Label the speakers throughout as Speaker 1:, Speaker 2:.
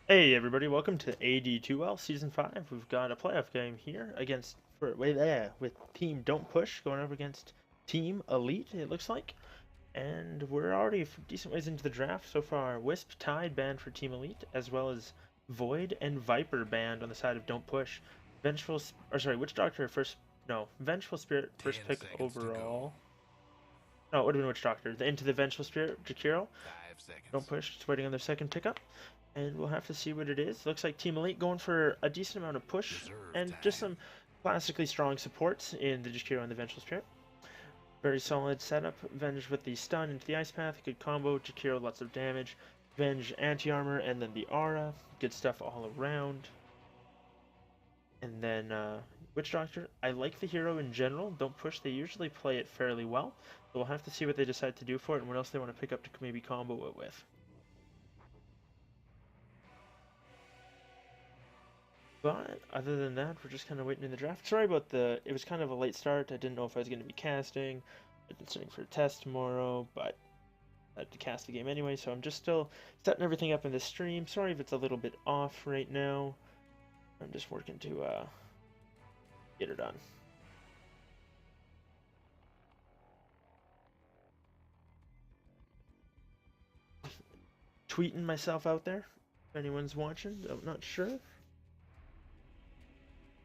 Speaker 1: Hey everybody, welcome to AD2L Season 5. We've got a playoff game here against with Team Don't Push going up against Team Elite, it looks like. And we're already a decent ways into the draft so far. Wisp Tide banned for Team Elite, as well as Void and Viper banned on the side of Don't Push. Witch Doctor first, no, Vengeful Spirit first
Speaker 2: 10
Speaker 1: pick
Speaker 2: seconds to go.
Speaker 1: overall. No, it would have been Witch Doctor. Into the Vengeful Spirit, Jakiro.
Speaker 2: 5
Speaker 1: Don't
Speaker 2: seconds.
Speaker 1: Push, just waiting on their second pickup. And we'll have to see what it is. Looks like Team Elite going for a decent amount of push
Speaker 2: Reserve
Speaker 1: and just
Speaker 2: time.
Speaker 1: some classically strong supports in the Jakiro and the Vengeful Spirit. Very solid setup. Venge with the stun into the Ice Path. Good combo. Jakiro, lots of damage. Venge anti-armor and then the aura. Good stuff all around. And then Witch Doctor. I like the hero in general. Don't Push. They usually play it fairly well. So we'll have to see what they decide to do for it and what else they want to pick up to maybe combo it with. But other than that, we're just kind of waiting in the draft. Sorry about it was kind of a late start. I didn't know if I was going to be casting. I've been sitting for a test tomorrow, but I had to cast the game anyway, so I'm just still setting everything up in the stream. Sorry if it's a little bit off right now. I'm just working to get it done. Tweeting myself out there. If anyone's watching, I'm not sure.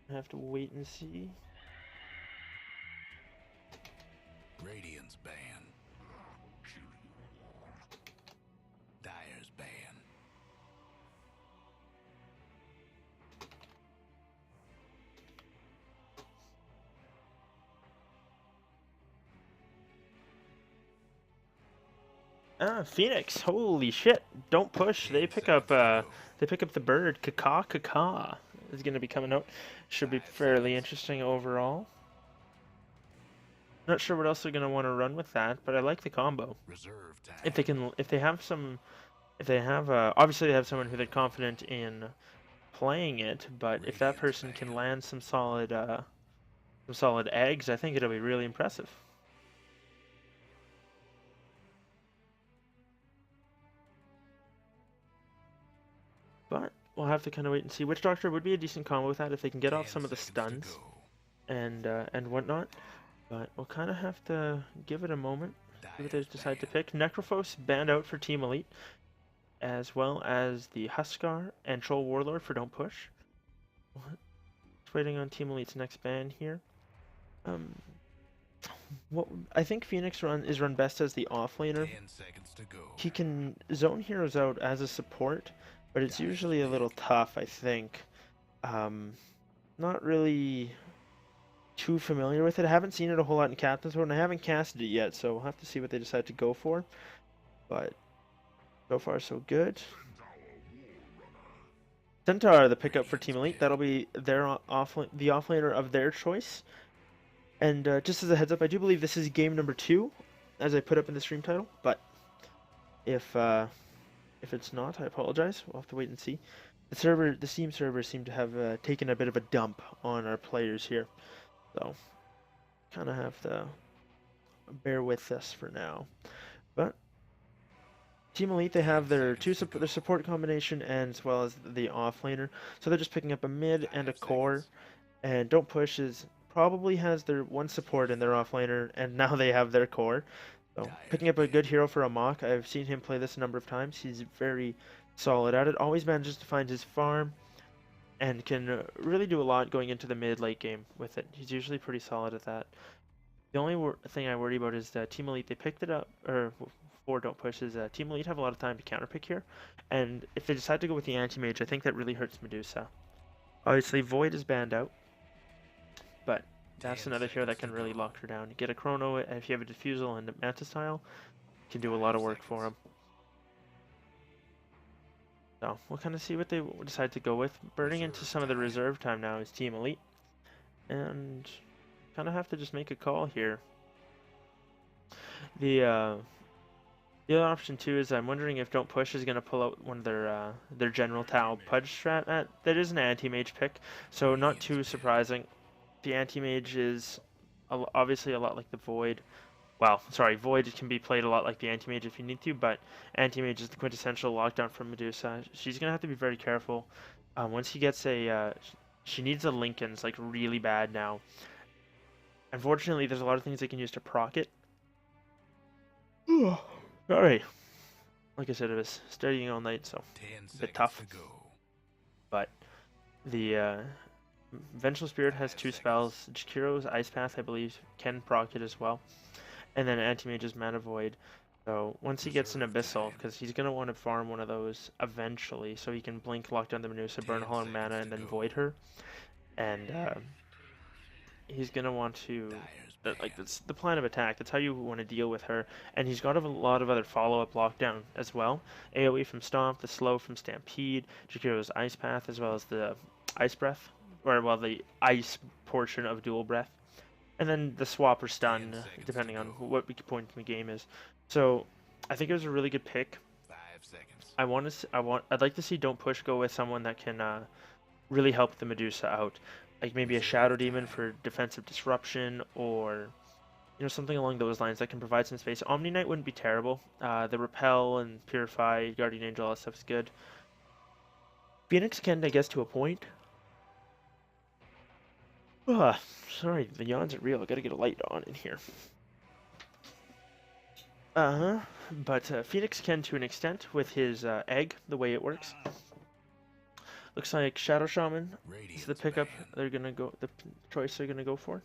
Speaker 1: I have to wait and see.
Speaker 2: Radiant's ban. Dire's ban.
Speaker 1: Phoenix. Holy shit. Don't push.
Speaker 2: 10 seconds to go.
Speaker 1: They pick up the bird. Kaka is going to be coming out. Should be
Speaker 2: 5
Speaker 1: fairly
Speaker 2: seconds.
Speaker 1: interesting overall. Not sure what else they're going to want to run with that, but I like the combo.
Speaker 2: Reserve
Speaker 1: If
Speaker 2: time.
Speaker 1: they have obviously they have someone who they're confident in playing it, but if that
Speaker 2: Radiant's
Speaker 1: person can
Speaker 2: ban.
Speaker 1: land some solid eggs, I think it'll be really impressive. But we'll have to kind of wait and see. Witch Doctor would be a decent combo with that if they can get off
Speaker 2: 10
Speaker 1: some of the
Speaker 2: seconds to
Speaker 1: stuns
Speaker 2: go.
Speaker 1: and whatnot. But we'll kind of have to give it a moment. See what they
Speaker 2: Dire's
Speaker 1: decide to
Speaker 2: ban.
Speaker 1: pick. Necrophos banned out for Team Elite, as well as the Huskar and Troll Warlord for Don't Push. Just waiting on Team Elite's next ban here. Um, what I think Phoenix is run best as the offlaner.
Speaker 2: 10 seconds to go.
Speaker 1: He can zone heroes out as a support, but it's
Speaker 2: Dire's
Speaker 1: usually a little
Speaker 2: mid.
Speaker 1: tough, I think. Um, Not really too familiar with it. I haven't seen it a whole lot in Captain's Mode, and I haven't casted it yet, so we'll have to see what they decide to go for. But so far, so good. Centaur, the pickup for
Speaker 2: Radiant's
Speaker 1: Team Elite.
Speaker 2: mid.
Speaker 1: That'll be the offlaner of their choice. And just as a heads up, I do believe this is game number 2, as I put up in the stream title. But if it's not, I apologize. We'll have to wait and see. The Steam server, seem to have taken a bit of a dump on our players here, so kind of have to bear with us for now. But Team Elite, they
Speaker 2: 10
Speaker 1: have their
Speaker 2: seconds to
Speaker 1: their
Speaker 2: go.
Speaker 1: support combination and as well as the offlaner, so they're just picking up a mid and a
Speaker 2: 5
Speaker 1: core.
Speaker 2: seconds.
Speaker 1: And Don't Push is probably has their one support in their offlaner, and now they have their core. So
Speaker 2: Dire's
Speaker 1: picking up a good
Speaker 2: ban.
Speaker 1: hero for a mock. I've seen him play this a number of times. He's very solid at it. Always manages to find his farm and can really do a lot going into the mid late game with it. He's usually pretty solid at that. The only thing I worry about is that Team Elite, they picked it up, or for Don't Push, is Team Elite have a lot of time to counterpick here, and if they decide to go with the anti-mage, I think that really hurts Medusa. Obviously, Void is banned out, but that's
Speaker 2: 10
Speaker 1: another hero that
Speaker 2: seconds to
Speaker 1: can really
Speaker 2: go.
Speaker 1: lock her down. Get a Chrono, if you have a Diffusal and a Manta style, can do a lot
Speaker 2: 5
Speaker 1: of work for
Speaker 2: seconds.
Speaker 1: him. So we'll kind of see what they decide to go with. Burning into
Speaker 2: Reserve
Speaker 1: some of the
Speaker 2: time.
Speaker 1: reserve time now is Team Elite, and kind of have to just make a call here. The uh, the other option too is I'm wondering if Don't Push is gonna pull out one of their General Tau Pudge strat. That is an anti-mage pick, so not
Speaker 2: Radiant's
Speaker 1: too
Speaker 2: mid.
Speaker 1: surprising. The anti-mage is obviously a lot like the Void. well, sorry, Void can be played a lot like the Anti-Mage if you need to, but Anti-Mage is the quintessential lockdown from Medusa. She's gonna have to be very careful. Once he gets she needs a Lincoln's like really bad now. Unfortunately, there's a lot of things they can use to proc it. Sorry. Like I said, I was studying all night, so
Speaker 2: 10
Speaker 1: a bit
Speaker 2: seconds
Speaker 1: tough.
Speaker 2: to go.
Speaker 1: But the Vengeful Spirit has 2
Speaker 2: 5
Speaker 1: spells. Jakiro's Ice Path, I believe, can proc it as well. And then Anti-Mage's Mana Void. So once he gets an
Speaker 2: Reserve
Speaker 1: Abyssal,
Speaker 2: time.
Speaker 1: because he's going to want to farm one of those eventually, so he can blink, lock down the Medusa, burn
Speaker 2: 10
Speaker 1: Hollow
Speaker 2: seconds
Speaker 1: Mana,
Speaker 2: to
Speaker 1: and then
Speaker 2: go.
Speaker 1: Void her. And he's going to want to...
Speaker 2: Dyer's
Speaker 1: Like,
Speaker 2: banned.
Speaker 1: that's the plan of attack. That's how you want to deal with her. And he's got a lot of other follow-up lockdown as well. AoE from Stomp, the Slow from Stampede, Jakiro's Ice Path, as well as the Ice Breath. Or, well, the Ice portion of Dual Breath. And then the swap or
Speaker 2: 10
Speaker 1: stun,
Speaker 2: seconds
Speaker 1: depending
Speaker 2: to
Speaker 1: on
Speaker 2: go.
Speaker 1: what point in the game is. So I think it was a really good pick.
Speaker 2: 5 seconds.
Speaker 1: I'd like to see Don't Push go with someone that can really help the Medusa out, like maybe a Shadow
Speaker 2: Reserve
Speaker 1: Demon
Speaker 2: time.
Speaker 1: for defensive disruption, or something along those lines that can provide some space. Omni Knight wouldn't be terrible. The Repel and Purify, Guardian Angel, all that stuff is good. Phoenix can, I guess, to a point. Ah, sorry, the yawns are real. I gotta get a light on in here. But Phoenix can to an extent with his egg, the way it works. Looks like Shadow Shaman is the
Speaker 2: Radiant's
Speaker 1: pickup
Speaker 2: banned.
Speaker 1: they're gonna go, the choice they're gonna go for.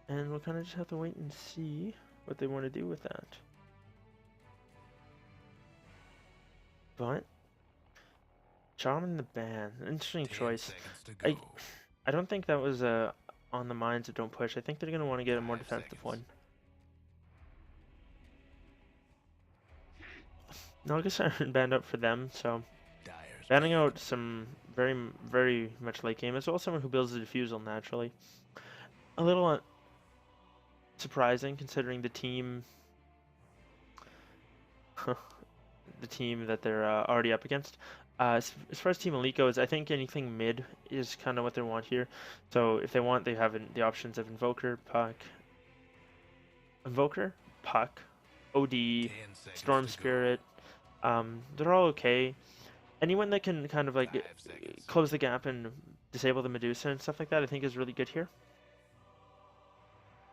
Speaker 1: And we'll kind of just have to wait and see what they want to do with that. But Shaman the ban, interesting
Speaker 2: 10
Speaker 1: choice.
Speaker 2: seconds to
Speaker 1: I
Speaker 2: go.
Speaker 1: I don't think that was on the minds of Don't Push. I think they're gonna want to get a more
Speaker 2: 5
Speaker 1: defensive
Speaker 2: seconds.
Speaker 1: one. Naga Siren banned out for them, so
Speaker 2: Dyer's
Speaker 1: banning
Speaker 2: banned.
Speaker 1: out some very much late game as well. Someone who builds the diffusal naturally. A little surprising considering the team, the team that they're already up against. As far as Team Elite goes, I think anything mid is kind of what they want here. So if they want, they have the options of Invoker, Puck, OD,
Speaker 2: 10 seconds
Speaker 1: Storm
Speaker 2: to
Speaker 1: Spirit. They're all okay. Anyone that can kind of
Speaker 2: go.
Speaker 1: like
Speaker 2: 5 seconds.
Speaker 1: close the gap and disable the Medusa and stuff like that, I think is really good here.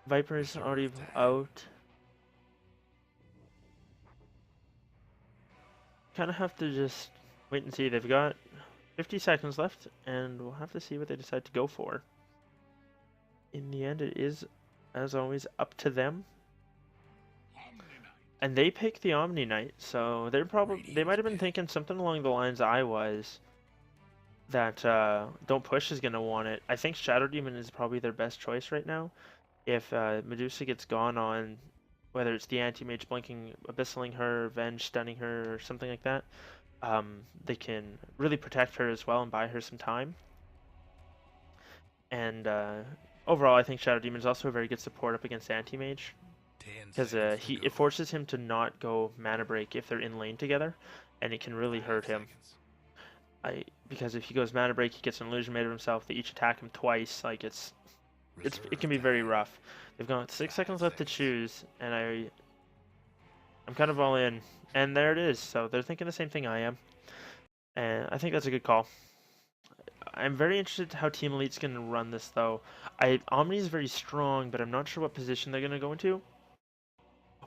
Speaker 1: Viper's
Speaker 2: Reserve
Speaker 1: already
Speaker 2: time.
Speaker 1: out. Kind of have to just wait and see. They've got 50 seconds left, and we'll have to see what they decide to go for. In the end, it is, as always, up to them. And they pick the Omni Knight, so they might have been thinking something along the lines I was. That Don't Push is gonna want it. I think Shadow Demon is probably their best choice right now. If Medusa gets gone on, whether it's the Anti-Mage blinking, abyssaling her, Venge stunning her, or something like that, they can really protect her as well and buy her some time. And overall, I think Shadow Demon is also a very good support up against Anti-Mage,
Speaker 2: 10
Speaker 1: because
Speaker 2: seconds to go.
Speaker 1: it forces him to not go mana break if they're in lane together, and it can really
Speaker 2: 5
Speaker 1: hurt him.
Speaker 2: seconds.
Speaker 1: Because if he goes mana break, he gets an illusion made of himself. They each attack him twice. Like it can be very rough. They've got 6 seconds left to choose, and I'm kind of all in. And there it is. So they're thinking the same thing I am, and I think that's a good call. I'm very interested how Team Elite's going to run this though. Omni is very strong, but I'm not sure what position they're going to go into,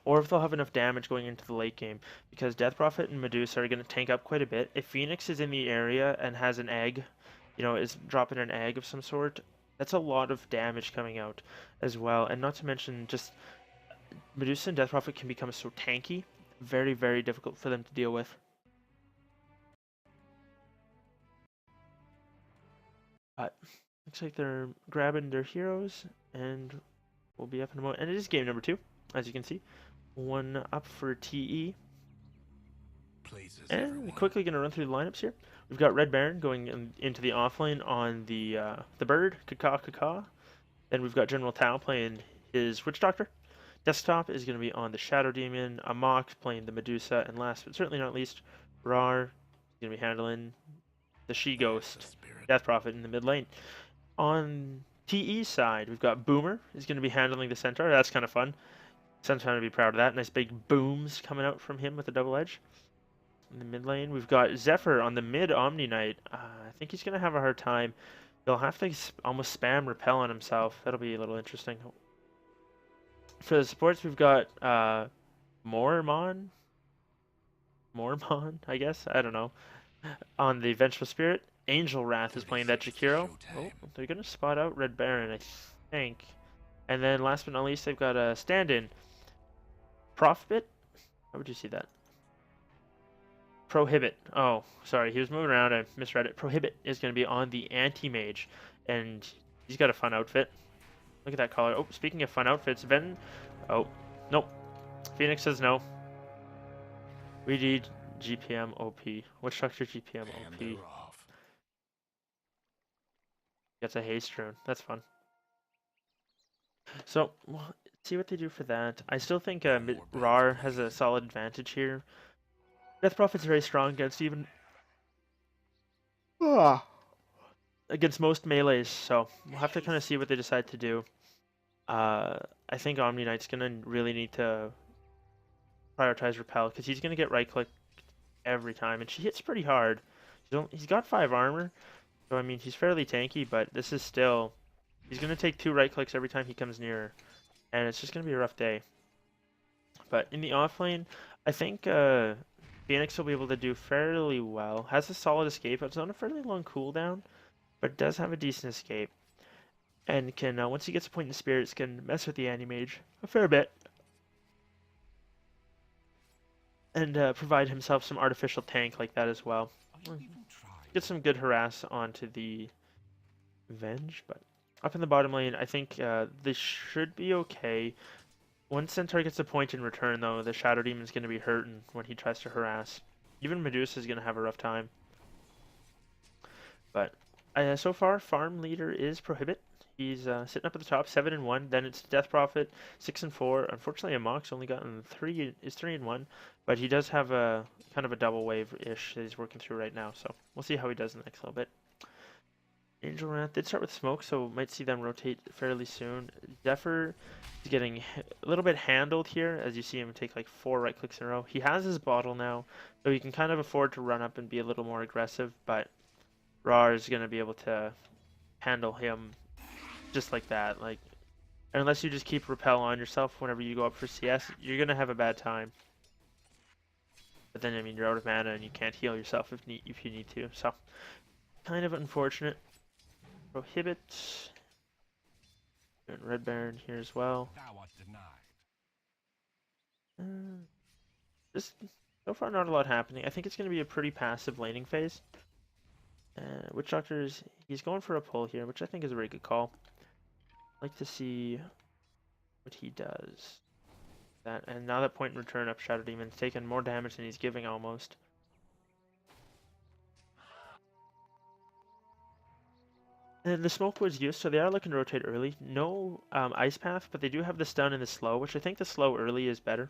Speaker 1: or if they'll have enough damage going into the late game, because Death Prophet and Medusa are going to tank up quite a bit. If Phoenix is in the area and has an egg, is dropping an egg of some sort, that's a lot of damage coming out as well. And not to mention, just Medusa and Death Prophet can become so tanky, very difficult for them to deal with. But looks like they're grabbing their heroes, and we'll be up in a moment. And it is game number 2, as you can see. 1 up for TE.
Speaker 2: Places
Speaker 1: And
Speaker 2: everyone.
Speaker 1: quickly going to run through the lineups here. We've got Red Baron going into the offlane on the bird, Kaka. Then we've got General Tao playing his Witch Doctor. Desktop is going to be on the Shadow Demon. Amok playing the Medusa. And last but certainly not least, Rar is going to be handling the She
Speaker 2: That's the
Speaker 1: Ghost,
Speaker 2: spirit.
Speaker 1: Death Prophet in the mid lane. On TE side, we've got Boomer is going to be handling the Centaur. That's kind of fun. Centaur to be proud of that. Nice big booms coming out from him with a double edge. In the mid lane, we've got Zephyr on the mid Omni Knight. I think he's going to have a hard time. He'll have to almost spam repel on himself. That'll be a little interesting. For the supports, we've got Mormon, I guess. I don't know. On the Vengeful Spirit, Angel Wrath is playing that Jakiro. Oh, they're gonna spot out Red Baron, I think. And then last but not least, they've got a stand-in. Profit? How would you see that? Prohibit. Oh, sorry, he was moving around. I misread it. Prohibit is gonna be on the anti-mage, and he's got a fun outfit. Look at that collar. Oh, speaking of fun outfits, Oh, nope. Phoenix says no. We need GPM OP. What structure GPM OP? Gets a haste rune. That's fun. So, well, see what they do for that. I still think Rar has a solid advantage here. Death Prophet's very strong against against most melees, so we'll have to kind of see what they decide to do. I think Omni Knight's gonna really need to prioritize Repel because he's gonna get right click every time, and she hits pretty hard. He's got 5 armor, so I mean he's fairly tanky, but this is still he's gonna take 2 right clicks every time he comes near, and it's just gonna be a rough day. But in the offlane, I think Phoenix will be able to do fairly well. Has a solid escape. It's on a fairly long cooldown, but does have a decent escape. And can, once he gets a point in spirits, can mess with the Anti-Mage a fair bit. And provide himself some artificial tank like that as well. Get some good harass onto the Venge, but up in the bottom lane, I think this should be okay. Once Centaur gets a point in return, though, the Shadow Demon's going to be hurting when he tries to harass. Even Medusa's going to have a rough time. But so far, farm leader is Prohibit. He's sitting up at the top, 7-1. Then it's Death Prophet, 6-4. Unfortunately, Amok's only gotten 3-1, but he does have a kind of a double wave-ish that he's working through right now. So we'll see how he does in the next little bit. Angel Wrath did start with smoke, so might see them rotate fairly soon. Zephyr is getting a little bit handled here, as you see him take like 4 right clicks in a row. He has his bottle now, so he can kind of afford to run up and be a little more aggressive, but Rar is going to be able to handle him just like that. Like, unless you just keep repel on yourself whenever you go up for CS, you're going to have a bad time. But then, I mean, you're out of mana and you can't heal yourself if you need to, so kind of unfortunate. Prohibit. And Red Baron here as well. Just so far not a lot happening. I think it's going to be a pretty passive laning phase. Witch Doctor's he's going for a pull here, which I think is a very good call. I'd like to see what he does. And now that point in return up, Shadow Demon's taking more damage than he's giving almost. And the smoke was used, so they are looking to rotate early. No ice path, but they do have the stun and the slow, which I think the slow early is better.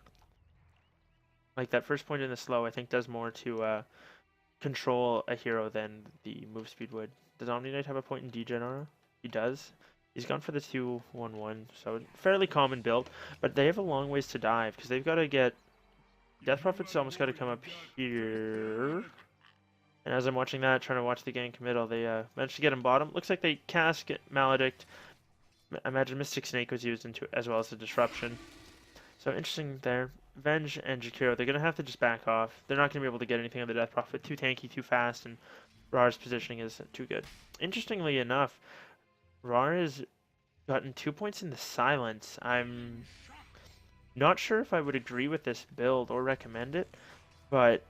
Speaker 1: Like that first point in the slow, I think does more to control a hero than the move speed would. Does Omni Knight have a point in Degenera? He does. He's gone for the 2-1-1, so fairly common build, but they have a long ways to dive because they've got to get Death Prophet's almost got to come up here. And as I'm watching that, trying to watch the gank middle, they managed to get him bottom. Looks like they cast Maledict. I imagine Mystic Snake was used into as well as the Disruption. So interesting there. Venge and Jakiro, they're going to have to just back off. They're not going to be able to get anything on the Death Prophet. Too tanky, too fast, and Rar's positioning is too good. Interestingly enough, Rar has gotten 2 points in the Silence. I'm not sure if I would agree with this build or recommend it, but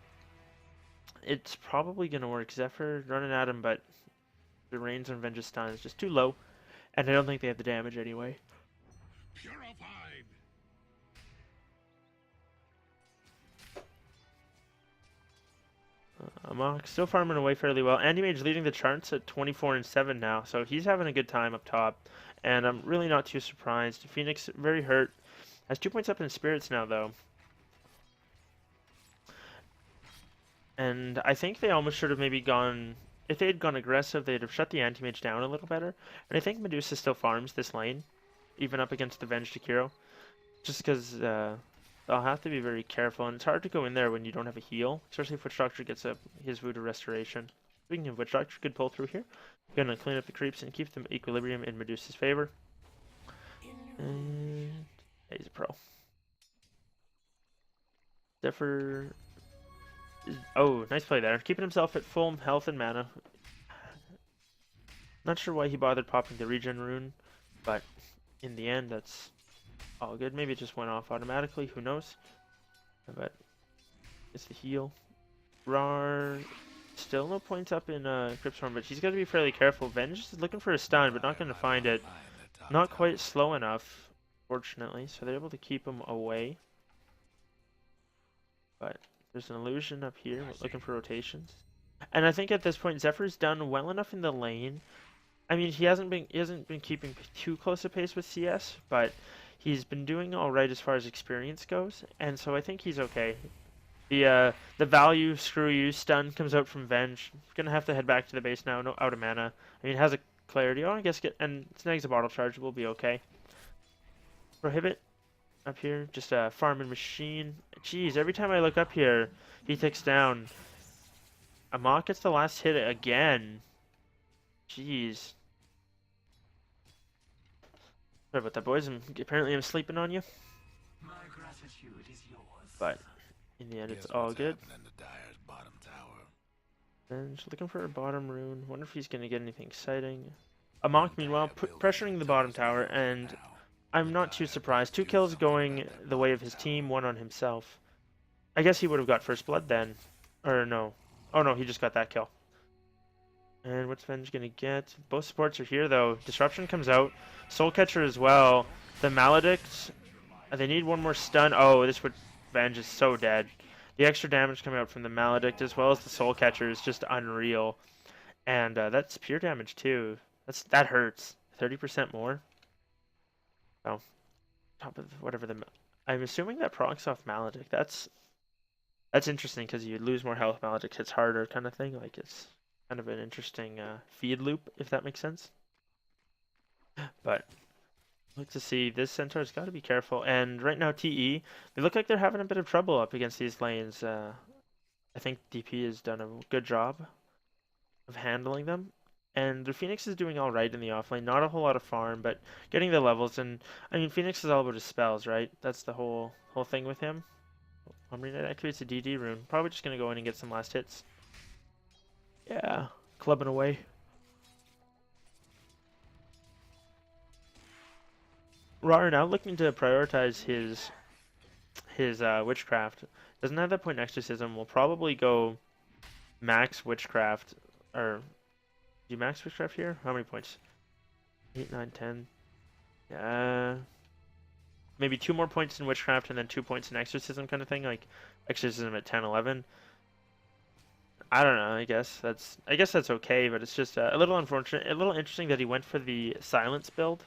Speaker 1: it's probably going to work. Zephyr running at him, but the range on Vengeance stun is just too low, and I don't think they have the damage anyway.
Speaker 2: Purified.
Speaker 1: Amok still farming away fairly well. Anti-Mage leading the charts at 24-7 now, so he's having a good time up top, and I'm really not too surprised. Phoenix very hurt. Has 2 points up in spirits now, though. And I think they almost should have maybe gone if they had gone aggressive, they'd have shut the anti-mage down a little better. And I think Medusa still farms this lane, even up against the Venge Jakiro, just because they'll have to be very careful. And it's hard to go in there when you don't have a heal, especially if Witch Doctor gets up his Voodoo Restoration. Speaking of Witch Doctor, good pull through here. Gonna clean up the creeps and keep them equilibrium in Medusa's favor. And he's a pro. Zephyr. Oh, nice play there. Keeping himself at full health and mana. Not sure why he bothered popping the regen rune, but in the end, that's all good. Maybe it just went off automatically. Who knows? But it's the heal. Rar. Still no points up in Cryptstorm, but she's got to be fairly careful. Venge is looking for a stun, but not going to find it. Not quite slow enough, fortunately, so they're able to keep him away. But there's an illusion up here, looking for rotations. And I think at this point, Zephyr's done well enough in the lane. I mean, he hasn't been keeping too close a pace with CS, but he's been doing all right as far as experience goes, and so I think he's okay. The value screw you stun comes out from Venge. Gonna have to head back to the base now. No, out of mana. I mean, has a clarity. Oh, I guess and snags a bottle charge. We'll be okay. Prohibit up here, just a farming machine. Jeez, every time I look up here, he ticks down. Amok gets the last hit again. Jeez. Sorry about that, boys. Apparently I'm sleeping on you.
Speaker 3: My gratitude is yours.
Speaker 1: But in the end, it's all good.
Speaker 2: Bottom tower.
Speaker 1: And just looking for a bottom rune. Wonder if he's gonna get anything exciting. Amok, meanwhile, pressuring the bottom tower, and I'm not too surprised. 2 kills going the way of his team, 1 on himself. I guess he would have got first blood then. Or no. Oh no, he just got that kill. And what's Venge gonna get? Both supports are here though. Disruption comes out. Soul Catcher as well. The Maledict. They need one more stun. Oh, this would... Venge is so dead. The extra damage coming out from the Maledict as well as the Soul Catcher is just unreal. And that's pure damage too. That hurts. 30% more. Oh, top of whatever the... I'm assuming that procs off Maledict. That's interesting because you lose more health. Maledict hits harder kind of thing. Like it's kind of an interesting feed loop, if that makes sense. But look to see, this Centaur's got to be careful. And right now, TE, they look like they're having a bit of trouble up against these lanes. I think DP has done a good job of handling them. And the Phoenix is doing all right in the offlane. Not a whole lot of farm, but getting the levels. And I mean, Phoenix is all about his spells, right? That's the whole thing with him. Omni-Knight activates a DD rune. Probably just gonna go in and get some last hits. Yeah, clubbing away. Rar now looking to prioritize his witchcraft. Doesn't have that point in exorcism. Will probably go max witchcraft, or do you max witchcraft here? How many points? 8, 9, 10. Yeah. Maybe 2 more points in witchcraft and then 2 points in exorcism kind of thing. Like exorcism at 10, 11. I don't know. I guess that's okay, but it's just a little unfortunate. A little interesting that he went for the silence build.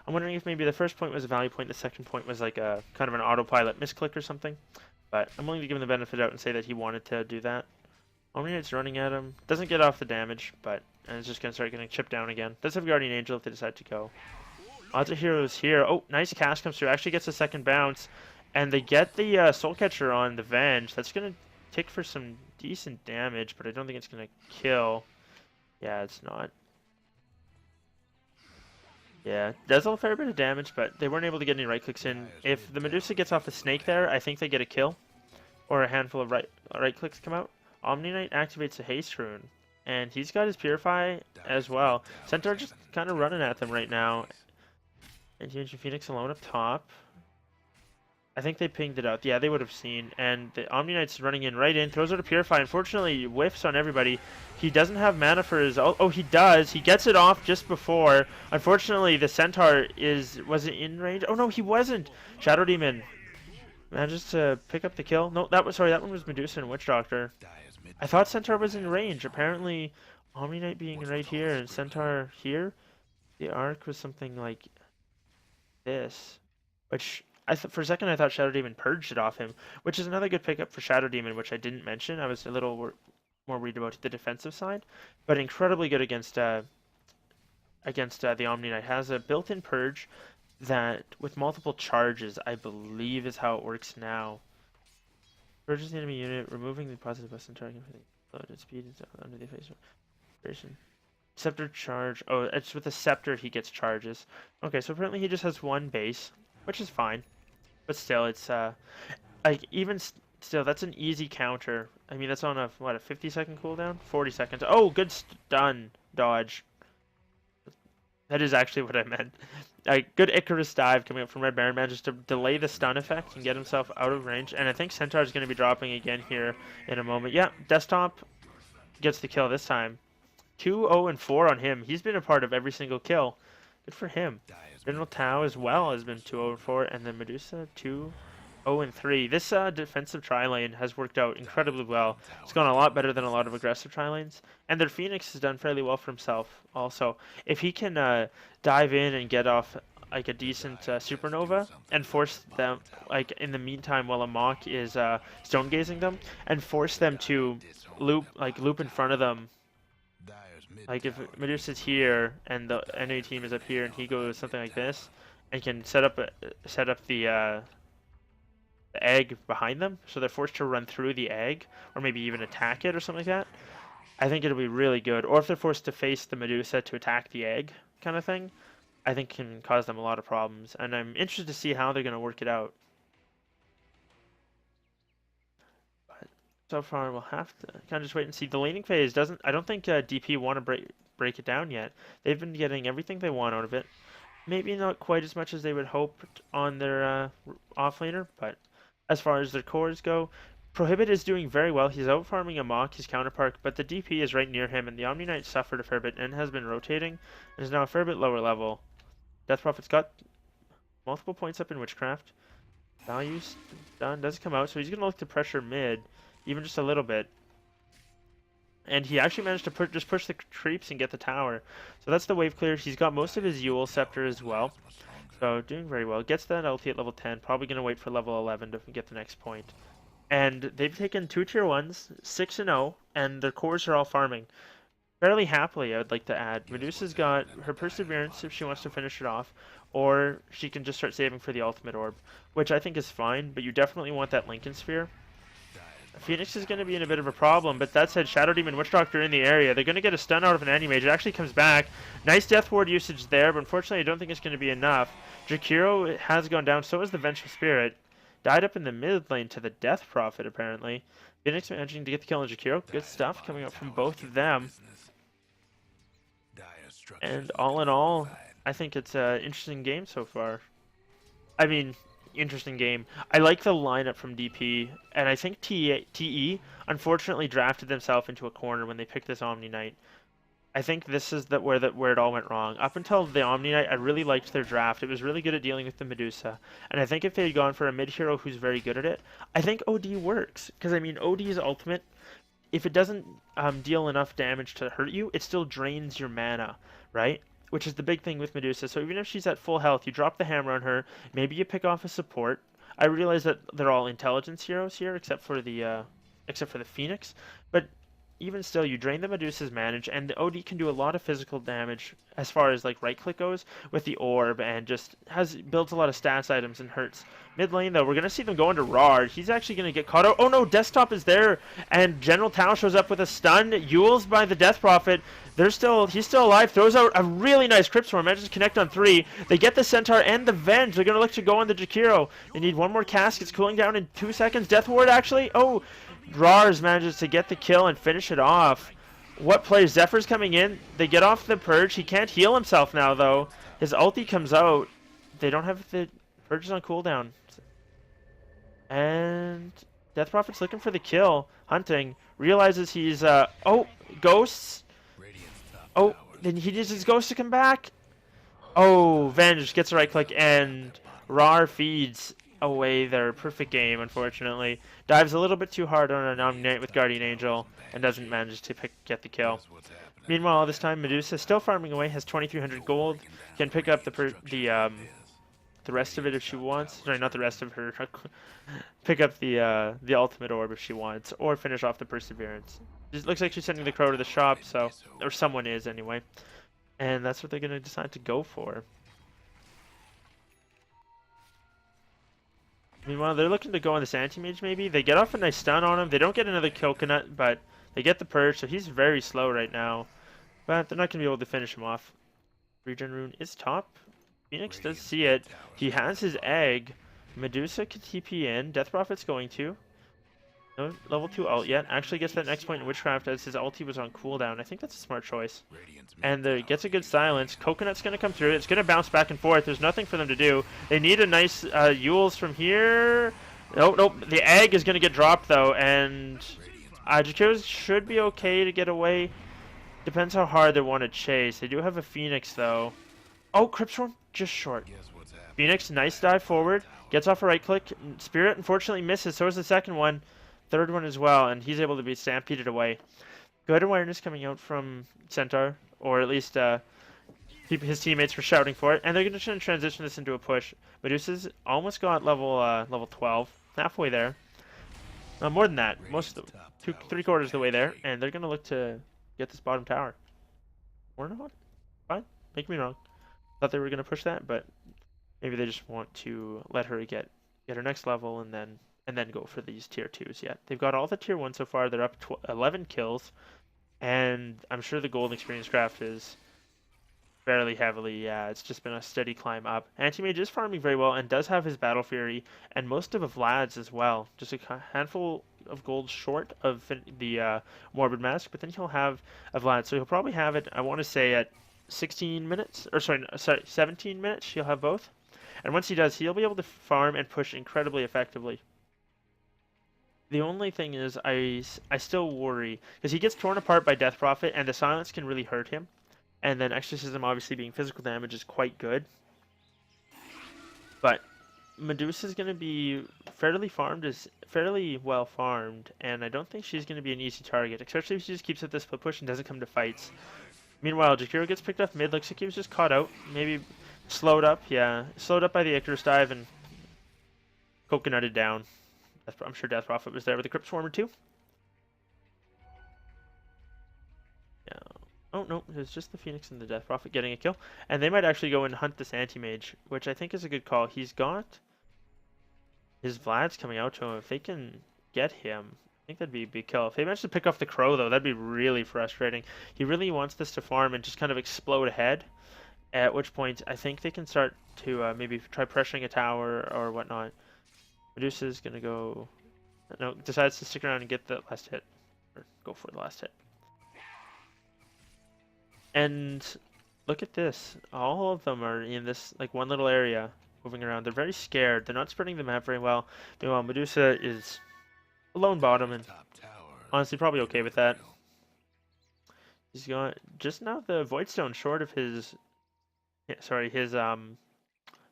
Speaker 1: I'm wondering if maybe the first point was a value point, the second point was like a kind of an autopilot misclick or something. But I'm willing to give him the benefit out and say that he wanted to do that. Omni-Knight's running at him. Doesn't get off the damage, but and it's just going to start getting chipped down again. Does have Guardian Angel if they decide to go. Odds of Heroes here. Oh, nice cast comes through. Actually gets a second bounce. And they get the Soul Catcher on the Venge. That's going to tick for some decent damage, but I don't think it's going to kill. Yeah, it's not. Yeah, does a fair bit of damage, but they weren't able to get any right clicks in. If the Medusa gets off the snake there, I think they get a kill. Or a handful of right clicks come out. Omni-Knight activates a haste rune. And he's got his Purify as well. Centaur just kind of running at them right now. And Ancient Phoenix alone up top. I think they pinged it out. Yeah, they would have seen. And the Omni-Knight's running in right in. Throws out a Purify. Unfortunately, whiffs on everybody. He doesn't have mana for his... Oh, he does. He gets it off just before. Unfortunately, the Centaur was it in range? Oh, no, he wasn't. Shadow Demon manages to pick up the kill. No, that one was Medusa and Witch Doctor. I thought Centaur was in range. Apparently, Omni-Knight being right here and Centaur here. The arc was something like this. Which... for a second, I thought Shadow Demon purged it off him, which is another good pickup for Shadow Demon, which I didn't mention. I was a little more worried about the defensive side, but incredibly good against the Omni Knight. Has a built-in purge that, with multiple charges, I believe is how it works now. Purges the enemy unit, removing the positive bust and target loaded speed under the face duration. Scepter charge. Oh, it's with the scepter he gets charges. Okay, so apparently he just has one base, which is fine, but still, it's like even still, that's an easy counter. I mean, that's on a what, a 50-second cooldown, 40 seconds. Oh, good stun dodge. That is actually what I meant. A good Icarus dive coming up from Red Baron Man just to delay the stun effect and get himself out of range. And I think Centaur is going to be dropping again here in a moment. Yeah, Desktop gets the kill this time. 2-0-4 on him. He's been a part of every single kill. Good for him. General Tao as well has been 2-0-4. And then Medusa 2-0-3. This defensive tri-lane has worked out incredibly well. It's gone a lot better than a lot of aggressive tri-lanes. And their Phoenix has done fairly well for himself also. If he can dive in and get off like a decent supernova and force them, like in the meantime while Amok is stone gazing them, and force them to loop in front of them. Like if Medusa's here and the enemy team is up here and he goes something like this and can set up the egg behind them, so they're forced to run through the egg or maybe even attack it or something like that, I think it'll be really good. Or if they're forced to face the Medusa to attack the egg kind of thing, I think can cause them a lot of problems. And I'm interested to see how they're going to work it out. But so far, we'll have to kind of just wait and see. The laning phase doesn't... I don't think DP want to break it down yet. They've been getting everything they want out of it. Maybe not quite as much as they would hope on their offlaner, but as far as their cores go, Prohibit is doing very well. He's out farming Amok, his counterpart, but the DP is right near him, and the Omni Knight suffered a fair bit and has been rotating, and is now a fair bit lower level. Death Prophet's got multiple points up in Witchcraft. Value's done, doesn't come out, so he's going to look to pressure mid, even just a little bit. And he actually managed to just push the creeps and get the tower. So that's the wave clear. He's got most of his Yule Scepter as well. So doing very well. Gets that LT at level 10. Probably going to wait for level 11 to get the next point. And they've taken 2 tier 1s, 6-0, and their cores are all farming. Fairly happily, I would like to add. Medusa's got her Perseverance if she wants to finish it off, or she can just start saving for the ultimate orb, which I think is fine, but you definitely want that Lincoln Sphere. Phoenix is going to be in a bit of a problem, but that said, Shadow Demon Witch Doctor in the area. They're going to get a stun out of an Anti-Mage. It actually comes back. Nice Death Ward usage there, but unfortunately I don't think it's going to be enough. Jakiro has gone down, so is the Vengeful Spirit. Died up in the mid lane to the Death Prophet, apparently. Phoenix managing to get the kill on Jakiro. Good stuff coming up from both of them. And all in all, I think it's an interesting game so far. I mean, interesting game. I like the lineup from DP, and I think TE unfortunately drafted themselves into a corner when they picked this Omni Knight. I think this is where it all went wrong. Up until the Omni Knight, I really liked their draft. It was really good at dealing with the Medusa. And I think if they had gone for a mid-hero who's very good at it, I think OD works. Because, I mean, OD's ultimate, if it doesn't deal enough damage to hurt you, it still drains your mana, right? Which is the big thing with Medusa. So even if she's at full health, you drop the hammer on her, maybe you pick off a support. I realize that they're all intelligence heroes here, except for the Phoenix. But even still, you drain the Medusa's manage, and the OD can do a lot of physical damage as far as like right click goes with the orb, and just builds a lot of stats items and hurts. Mid lane though, we're gonna see them go into Rard. He's actually gonna get caught out. Oh no, Desktop is there, and General Tao shows up with a stun. Yule's by the Death Prophet. He's still alive. Throws out a really nice Crypt Swarm. Manages to connect on 3. They get the Centaur and the Venge. They're gonna look to go on the Jakiro. They need one more cast. It's cooling down in 2 seconds. Death Ward actually. Oh. Rars manages to get the kill and finish it off. What plays? Zephyr's coming in. They get off the Purge. He can't heal himself now, though. His ulti comes out. They don't have the Purges on cooldown. And Death Prophet's looking for the kill. Hunting. Realizes he's... Oh! Ghosts! Oh! Then he needs his Ghost to come back! Oh! Venge gets the right click, and Rar feeds away their perfect game, unfortunately. Dives a little bit too hard on an Omni Knight with Guardian Angel and doesn't manage to get the kill. Meanwhile, this time Medusa still farming away, has 2,300 gold, can pick up the the rest of it if she wants. Sorry, not the rest of her. Pick up the ultimate orb if she wants, or finish off the perseverance. It looks like she's sending the crow to the shop, so or someone is anyway, and that's what they're gonna decide to go for. Meanwhile, they're looking to go on this anti-mage maybe. They get off a nice stun on him. They don't get another coconut, but they get the purge, so he's very slow right now. But they're not going to be able to finish him off. Regen rune is top. Phoenix does see it. He has his egg. Medusa can TP in. Death Prophet's going to. No level 2 ult yet. Actually gets that next point in Witchcraft as his ulti was on cooldown. I think that's a smart choice. And gets a good silence. Coconut's going to come through. It's going to bounce back and forth. There's nothing for them to do. They need a nice Yules from here. Nope. The egg is going to get dropped, though. And Jakiro should be okay to get away. Depends how hard they want to chase. They do have a Phoenix, though. Oh, Cryptstorm just short. Phoenix, nice dive forward. Gets off a right click. Spirit, unfortunately, misses. So is the second one. Third one as well, and he's able to be stampeded away. Good awareness coming out from Centaur, or at least his teammates were shouting for it, and they're going to transition this into a push. Medusa's almost got level 12, halfway there. More than that, most of the, 3/4 of the way there, and they're going to look to get this bottom tower. Or not? Fine, make me wrong. Thought they were going to push that, but maybe they just want to let her get her next level and then go for these tier 2s yet. They've got all the tier 1 so far. They're up 11 kills. And I'm sure the golden experience craft is fairly heavily. Yeah, it's just been a steady climb up. Anti-Mage is farming very well and does have his Battle Fury and most of Vlad's as well. Just a handful of gold short of the Morbid Mask, but then he'll have a Vlad. So he'll probably have it, I want to say, at 16 minutes. Or sorry, 17 minutes. He'll have both. And once he does, he'll be able to farm and push incredibly effectively. The only thing is, I still worry, because he gets torn apart by Death Prophet, and the silence can really hurt him. And then Exorcism, obviously being physical damage, is quite good. But Medusa's going to be fairly well farmed, and I don't think she's going to be an easy target, especially if she just keeps up this push and doesn't come to fights. Meanwhile, Jakiro gets picked off mid, looks like he was just caught out, maybe slowed up, yeah, slowed up by the Icarus dive and coconutted down. I'm sure Death Prophet was there with the Crypt Swarmer too. Yeah. Oh no, it was just the Phoenix and the Death Prophet getting a kill. And they might actually go and hunt this Anti-Mage, which I think is a good call. He's got his Vlad's coming out to him. If they can get him, I think that'd be a big kill. If they manage to pick off the Crow though, that'd be really frustrating. He really wants this to farm and just kind of explode ahead. At which point, I think they can start to maybe try pressuring a tower or whatnot. Medusa's gonna go. No, decides to stick around and get the last hit, or go for the last hit. And look at this. All of them are in this like one little area, moving around. They're very scared. They're not spreading the map very well. Meanwhile, Medusa is alone bottom, and honestly probably okay with that. He's got just now the Voidstone short of his. Yeah, sorry, his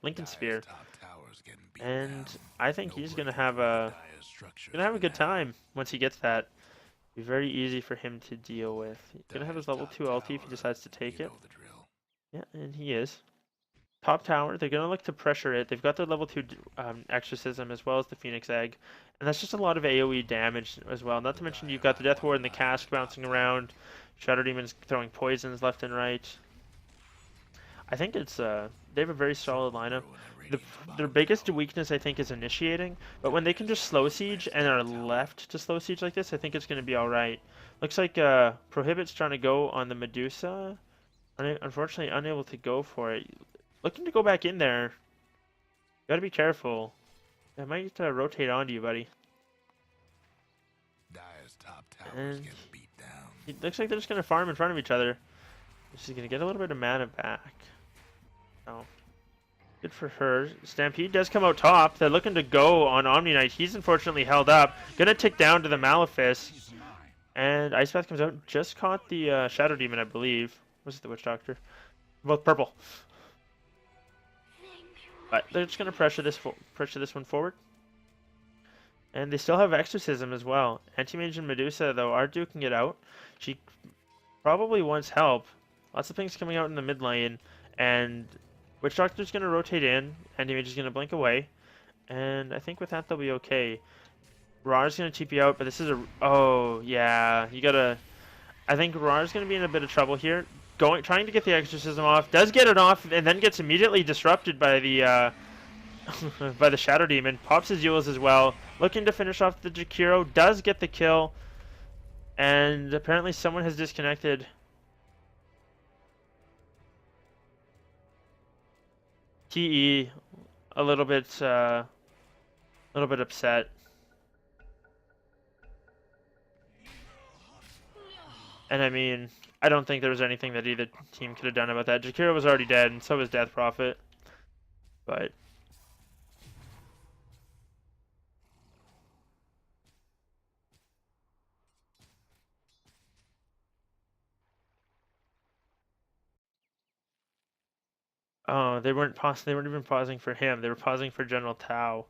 Speaker 1: Lincoln Spear. And I think he's gonna have a good time once he gets that. Be very easy for him to deal with. He's gonna have his level 2 ulti if he decides to take it. Yeah, and he is. Top tower, they're gonna look to pressure it. They've got their level 2 exorcism as well as the Phoenix Egg, and that's just a lot of AoE damage as well. Not to mention you've got the Death Ward and the cask bouncing around. Shadow Demons throwing poisons left and right. I think it's they have a very solid lineup. Their biggest weakness, I think, is initiating. But when they can just slow siege and are left to slow siege like this, I think it's going to be all right. Looks like Prohibit's trying to go on the Medusa. Unfortunately, unable to go for it. Looking to go back in there. Got to be careful. I might rotate onto you, buddy. And it looks like they're just going to farm in front of each other. She's going to get a little bit of mana back. Oh. Good for her. Stampede does come out top. They're looking to go on Omni Knight. He's unfortunately held up. Gonna tick down to the Malefice. And Ice Path comes out. Just caught the Shadow Demon, I believe. Was it the Witch Doctor? Both purple. But they're just gonna pressure this one forward. And they still have Exorcism as well. Anti-Mage and Medusa, though, are duking it out. She probably wants help. Lots of things coming out in the mid lane. And Witch Doctor's going to rotate in, and Image is going to blink away. And I think with that they'll be okay. Rar's going to TP out, but this is a... Oh, yeah. You got to... I think Rar's going to be in a bit of trouble here. Trying to get the Exorcism off. Does get it off, and then gets immediately disrupted by the... by the Shadow Demon. Pops his Yules as well. Looking to finish off the Jakiro. Does get the kill. And apparently someone has disconnected. TE a little bit upset. And I mean, I don't think there was anything that either team could have done about that. Jakiro was already dead, and so was Death Prophet. But oh, they weren't even pausing for him. They were pausing for General Tao.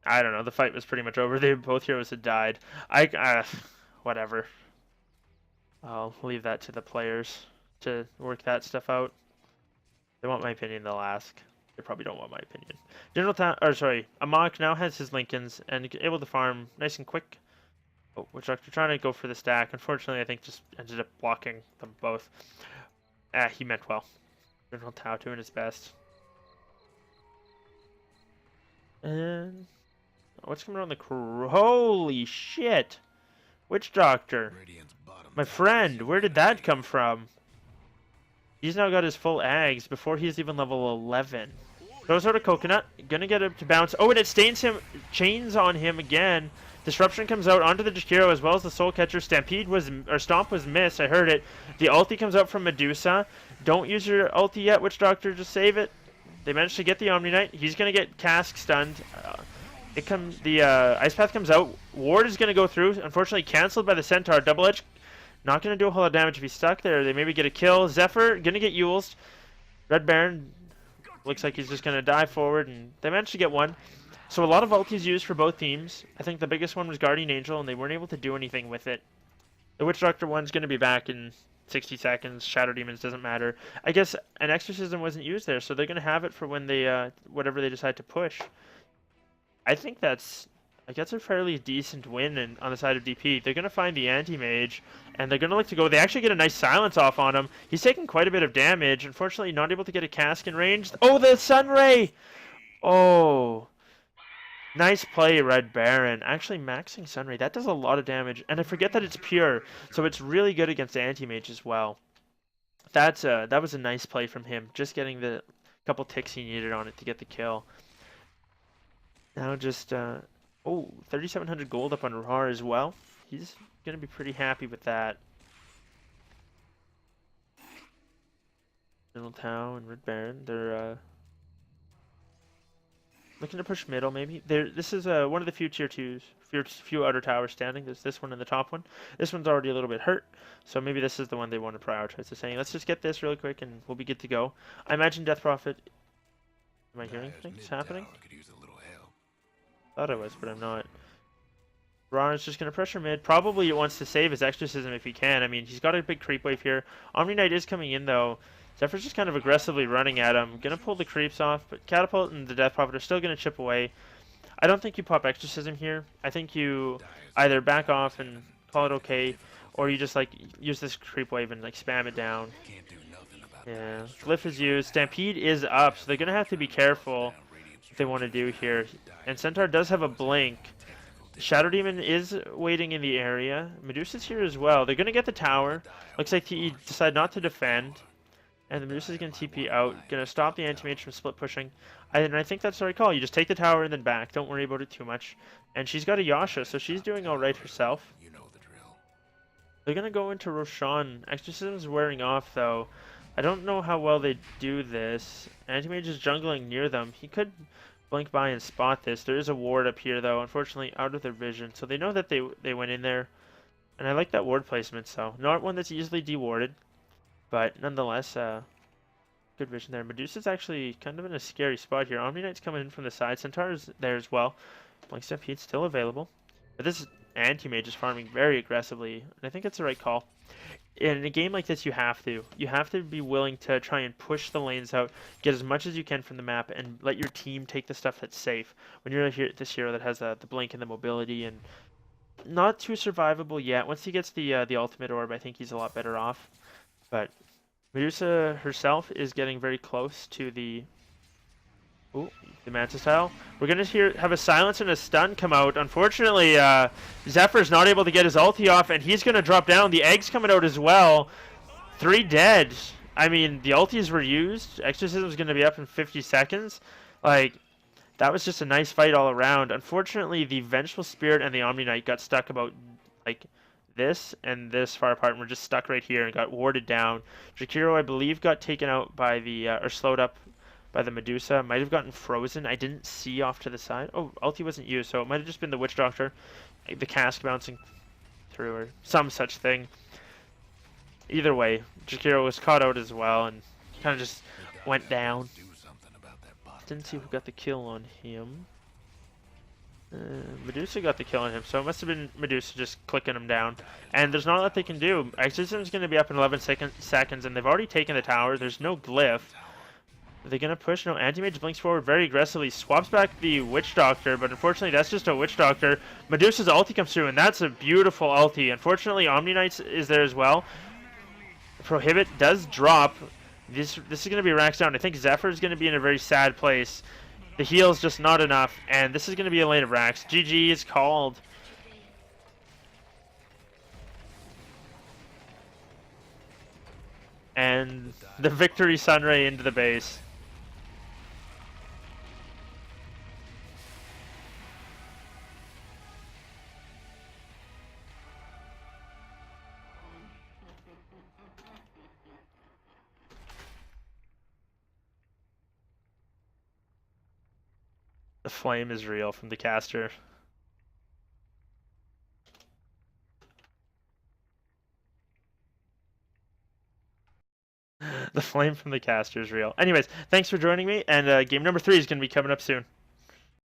Speaker 1: I don't know. The fight was pretty much over. Both heroes had died. Whatever. I'll leave that to the players to work that stuff out. If they want my opinion, they'll ask. They probably don't want my opinion. Amok now has his Lincolns and able to farm nice and quick. Oh, Witch Doctor trying to go for the stack. Unfortunately, I think just ended up blocking them both. He meant well. General Tao doing his best. And what's coming around the crew? Holy shit! Witch Doctor. My friend, where did that come from? He's now got his full Ags before he's even level 11. Throws out a coconut, gonna get him to bounce. Oh, and it chains on him again. Disruption comes out onto the Jakiro as well as the Soul Catcher. Stomp was missed, I heard it. The ulti comes out from Medusa. Don't use your ulti yet, Witch Doctor, just save it. They managed to get the Omni Knight. He's gonna get Cask stunned. Ice Path comes out. Ward is gonna go through. Unfortunately, cancelled by the Centaur. Double Edge, not gonna do a whole lot of damage if he's stuck there. They maybe get a kill. Zephyr gonna get Yules. Red Baron looks like he's just gonna dive forward, and they managed to get one. So a lot of ultis used for both teams. I think the biggest one was Guardian Angel, and they weren't able to do anything with it. The Witch Doctor one's gonna be back in 60 seconds. Shadow Demons doesn't matter. I guess an Exorcism wasn't used there, so they're gonna have it for when they whatever they decide to push. I think that's a fairly decent win on the side of DP. They're going to find the anti-mage, and they're going to look to go. They actually get a nice silence off on him. He's taking quite a bit of damage. Unfortunately, not able to get a cask in range. Oh, the Sunray! Oh. Nice play, Red Baron. Actually, maxing Sunray. That does a lot of damage. And I forget that it's pure, so it's really good against anti-mage as well. That was a nice play from him. Just getting the couple ticks he needed on it to get the kill. Now just, 3,700 gold up on Rar as well. He's going to be pretty happy with that. General Tao and Red Baron, they're looking to push middle maybe. This is one of the few tier 2s, few outer towers standing. There's this one and the top one. This one's already a little bit hurt, so maybe this is the one they want to prioritize. They're saying, let's just get this really quick and we'll be good to go. I imagine Death Prophet... Am I hearing things happening? Thought I was, but I'm not. Ron's just going to pressure mid. Probably wants to save his Exorcism if he can. I mean, he's got a big creep wave here. Omni Knight is coming in, though. Zephyr's just kind of aggressively running at him. Going to pull the creeps off, but Catapult and the Death Prophet are still going to chip away. I don't think you pop Exorcism here. I think you either back off and call it okay, or you just, like, use this creep wave and, like, spam it down. Yeah, Glyph is used. Stampede is up, so they're going to have to be careful they want to do here. And Centaur does have a blink. Shadow Demon is waiting in the area. Medusa's here as well. They're going to get the tower. Looks like he decided not to defend. And the Medusa's going to TP out. Going to stop the anti-mage from split pushing. And I think that's the right call. You just take the tower and then back. Don't worry about it too much. And she's got a Yasha, so she's doing alright herself. They're going to go into Roshan. Exorcism's wearing off, though. I don't know how well they do this. Anti-mage is jungling near them. He could blink by and spot this. There is a ward up here, though, unfortunately out of their vision. So they know that they went in there. And I like that ward placement, so not one that's easily dewarded. But nonetheless, good vision there. Medusa's actually kind of in a scary spot here. Omni Knight's coming in from the side. Centaur's there as well. Blink Stampede's still available. But this anti-mage is farming very aggressively, and I think it's the right call. In a game like this, you have to. You have to be willing to try and push the lanes out, get as much as you can from the map, and let your team take the stuff that's safe. When you're this hero that has the blink and the mobility and not too survivable yet. Once he gets the ultimate orb, I think he's a lot better off. But Medusa herself is getting very close to the Mantis tile. We're gonna have a silence and a stun come out. Unfortunately, Zephyr's not able to get his ulti off, and he's gonna drop down. The egg's coming out as well. 3 dead. I mean, the ultis were used. Exorcism's gonna be up in 50 seconds. Like, that was just a nice fight all around. Unfortunately, the Vengeful Spirit and the Omni Knight got stuck about like this and this far apart, and were just stuck right here and got warded down. Jakiro, I believe, got taken out by the or slowed up by the Medusa. Might have gotten frozen. I didn't see off to the side. Oh, ulti wasn't used, so it might have just been the Witch Doctor, the cask bouncing through or some such thing. Either way, Jakiro was caught out as well and kind of just went down. Didn't see who got the kill on him. Medusa got the kill on him, so it must have been Medusa just clicking him down. And there's not a lot they can do. Exorcism's going to be up in 11 seconds, and they've already taken the tower. There's no glyph. Are they going to push? No, Anti-Mage blinks forward very aggressively, swaps back the Witch Doctor, but unfortunately that's just a Witch Doctor. Medusa's ulti comes through, and that's a beautiful ulti. Unfortunately, Omni Knight is there as well. Prohibit does drop. This is going to be Rax down. I think Zephyr is going to be in a very sad place. The heal's just not enough, and this is going to be a lane of Rax. GG is called. And the victory Sunray into the base. The flame is real from the caster. The flame from the caster is real. Anyways, thanks for joining me, and game number 3 is going to be coming up soon.